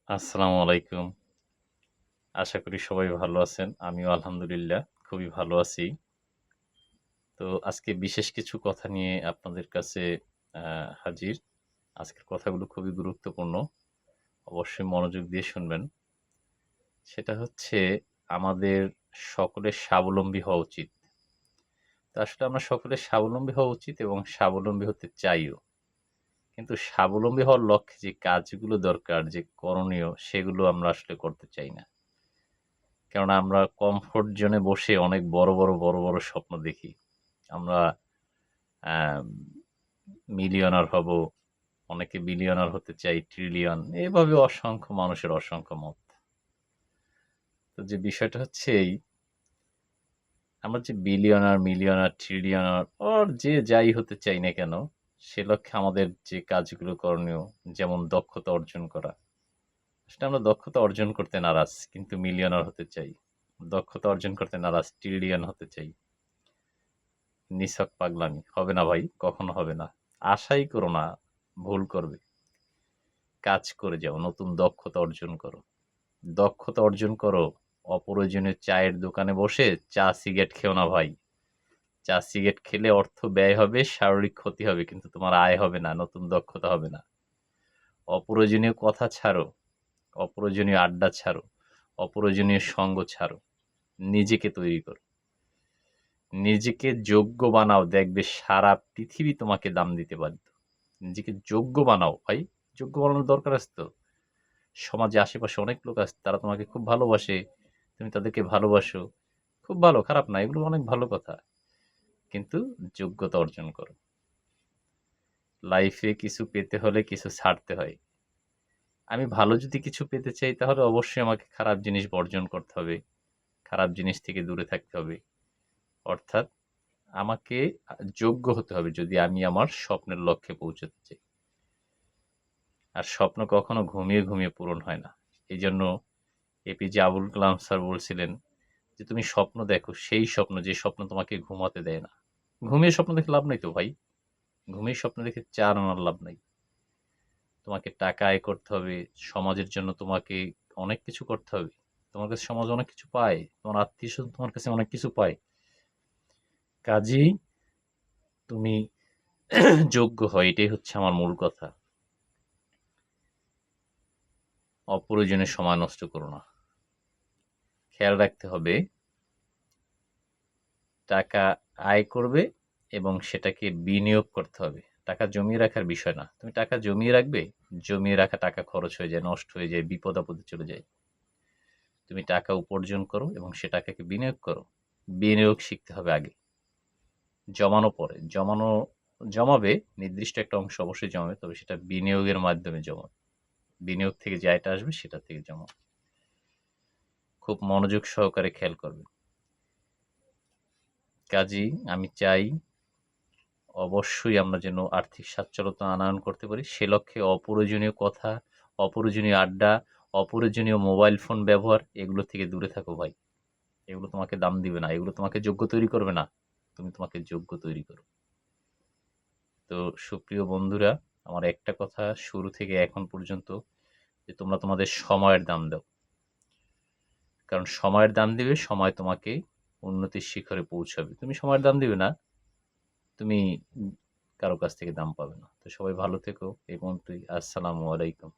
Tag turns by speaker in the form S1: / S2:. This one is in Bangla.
S1: আসসালামু আলাইকুম। আশা করি সবাই ভালো আছেন। আমিও আলহামদুলিল্লাহ খুবই ভালো আছি। তো আজকে বিশেষ কিছু কথা নিয়ে আপনাদের কাছে আ হাজির। আজকের কথাগুলো খুবই গুরুত্বপূর্ণ। অবশ্যই মনোযোগ দিয়ে শুনবেন। সেটা হচ্ছে আমাদের সকলের স্বাবলম্বী হওয়া উচিত। তো আসলে আমরা সকলের স্বাবলম্বী হওয়া উচিত এবং স্বাবলম্বী হতে চাইও। কিন্তু স্বাবলম্বী হওয়ার লক্ষ্যে যে কাজগুলো দরকার, যে করণীয় সেগুলো আমরা আসলে করতে চাই না। কেননা আমরা কমফোর্ট জোনে বসে অনেক বড় বড় স্বপ্ন দেখি। আমরা অ্যাম মিলিয়নার হবো, অনেকে বিলিয়নার হতে চাই, ট্রিলিয়ন। এভাবে অসংখ্য মানুষের অসংখ্য মত। তো যে বিষয়টা হচ্ছে আমরা যে বিলিয়নার, মিলিয়নার, ট্রিলিয়নার যে যাই হতে চাই না কেন, সে লক্ষ্যে আমাদের যে কাজগুলো করণীয়, যেমন দক্ষতা অর্জন করা। আসলে আমরা দক্ষতা অর্জন করতে নারাজ, কিন্তু মিলিয়নার হতে চাই। দক্ষতা অর্জন করতে নারাজ, ট্রিলিয়ন হতে চাই। নিছক পাগলামি। হবে না ভাই, কখনো হবে না। আশাই করো না, ভুল করবে। কাজ করে যাও, নতুন দক্ষতা অর্জন করো। দক্ষতা অর্জন করো, অপ্রয়োজনীয় চায়ের দোকানে বসে চা সিগারেট খেও না ভাই। চা সিগারেট খেলে অর্থ ব্যয় হবে, শারীরিক ক্ষতি হবে, কিন্তু তোমার আয় হবে না, নতুন দক্ষতা হবে না। অপ্রয়োজনীয় কথা ছাড়ো, অপ্রয়োজনীয় আড্ডা ছাড়ো, অপ্রয়োজনীয় সঙ্গ ছাড়ো। নিজেকে তৈরি করো। নিজেকে যোগ্য বানাও, দেখবে সারা পৃথিবী তোমাকে দাম দিতে বাধ্য। নিজেকে যোগ্য বানাও ভাই। যোগ্য বানানোর দরকার আছে তো। সমাজে আশেপাশে অনেক লোক আছে, তারা তোমাকে খুব ভালোবাসে। তুমি তাদেরকে ভালোবাসো। খুব ভালো, খারাপ না। এগুলো অনেক ভালো কথা। কিন্তু যোগ্যতা অর্জন করো। লাইফে কিছু পেতে হলে কিছু ছাড়তে হয়। আমি ভালো যদি কিছু পেতে চাই তাহলে অবশ্যই আমাকে খারাপ জিনিস বর্জন করতে হবে। খারাপ জিনিস থেকে দূরে থাকতে হবে। অর্থাৎ আমাকে যোগ্য হতে হবে যদি আমি আমার স্বপ্নের লক্ষ্যে পৌঁছাতে চাই। আর স্বপ্ন কখনো ঘুমিয়ে পূরণ হয় না। এইজন্য এপিজে আবুল কালাম স্যার বলছিলেন যে, "তুমি স্বপ্ন দেখো, সেই স্বপ্ন যে স্বপ্ন তোমাকে ঘুমাতে দেয় না।" ঘুমিয়ে স্বপ্ন দেখে লাভ নাই তো ভাই। ঘুমিয়ে স্বপ্ন দেখে ৪ আনার লাভ নাই। তোমাকে টাকা আয় করতে হবে, সমাজের জন্য তোমাকে অনেক কিছু করতে হবে। তোমার কাছে সমাজ অনেক কিছু পায়। তোমার আত্মীয়স্বজন তোমার কাছে অনেক কিছু পায়। কাজেই তুমি যোগ্য হও, এটাই হচ্ছে আমার মূল কথা। অপ্রয়োজনে সময় নষ্ট করো না। খেয়াল রাখতে হবে টাকা আয় করবে এবং সেটাকে বিনিয়োগ করতে হবে। টাকা জমিয়ে রাখার বিষয় না। তুমি টাকা জমিয়ে রাখবে, জমিয়ে রাখা টাকা খরচ হয়ে যায়, নষ্ট হয়ে যায়, বিপদ-আপদে চলে যায়। তুমি টাকা উপার্জন করো এবং সে টাকাকে বিনিয়োগ করো। বিনিয়োগ শিখতে হবে আগে। জমানো পরে। জমাবে, নির্দিষ্ট একটা অংশ অবশ্যই জমাবে। তবে সেটা বিনিয়োগের মাধ্যমে জমাবে। বিনিয়োগ থেকে যে আয়টা আসবে সেটা থেকে জমাবে। খুব মনোযোগ সহকারে খেয়াল করবে। কাজেই আমি চাই অবশ্যই আমরা যেন আর্থিক সচ্ছলতা আনয়ন করতে পারি। সে লক্ষ্যে অপ্রয়োজনীয় কথা, অপ্রয়োজনীয় আড্ডা, অপ্রয়োজনীয় মোবাইল ফোন ব্যবহার এগুলো থেকে দূরে থাকো ভাই। এগুলো তোমাকে দাম দিবে না। এগুলো তোমাকে যোগ্য তৈরি করবে না। তুমি তোমাকে যোগ্য তৈরি করো। তো সুপ্রিয় বন্ধুরা, আমার একটা কথা শুরু থেকে এখন পর্যন্ত যে তোমরা তোমাদের সময়ের দাম দাও। কারণ সময়ের দাম দিবে, সময় তোমাকে উন্নতির শিখরে পৌঁছাবে। তুমি সময়ের দাম দিবে না, তুমি কারো কাছ থেকে দাম পাবে না। তো সবাই ভালো থেকো। এই পর্যন্তই। আসসালামু আলাইকুম।